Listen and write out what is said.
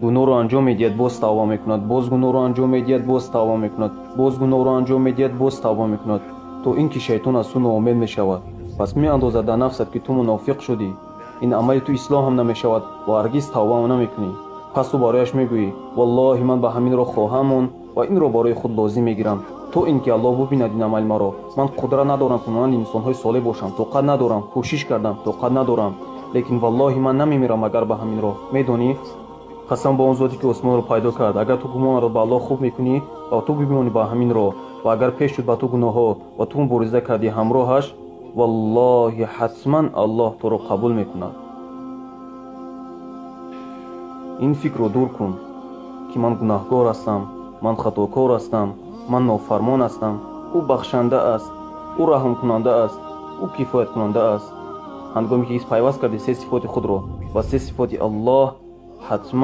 гуноҳро анҷом медиҳад, боз тавба мекунад, боз гуноҳро анҷом медиҳад, боз тавба мекунад, боз гуноҳро анҷом медиҳад, боз тавба мекунад, то ин ки шайтон аз ту ноумед мешавад. Пас меандозад дар нафсат ки ту мунофиқ шудӣ, ин амали ту ислоҳ ҳам намешавад ва ҳаргиз тавба намекунӣ. пас ту барояш мегӯӣ: валлоҳи ман ба ҳамин роҳ хоҳам монд ва инро барои худ лозим мегирам, то ин ки аллоҳ бубинад ин амали маро. ман қудрат надорам ки монанди инсонҳои солеҳ бошам, тоқат надорам, кӯшиш кардам, тоқат надорам, лекин валлоҳи ман намемирам агар ба ҳамин роҳ. медонӣ, қасам ба он зоте ки осмонро пайдо кард, агар ту гумонро ба аллоҳ хуб мекунӣ ва ту бимонӣ ба ҳамин роҳ, ва агар пеш шуд ба ту гуноҳҳо ва ту мубориза кардӣ ҳамроҳаш, валлоҳи ҳатман аллоҳ туро қабул мекунад. ин фикрро дур кун ки ман гунаҳкор ҳастам, ман хатокор ҳастам, ман нофармон ҳастам. ӯ бахшанда аст, ӯ раҳмкунанда аст, ӯ кифояткунанда аст. ҳангоме ки пайваст кардӣ се сифоти худро ба се сифоти аллоҳ, ҳатман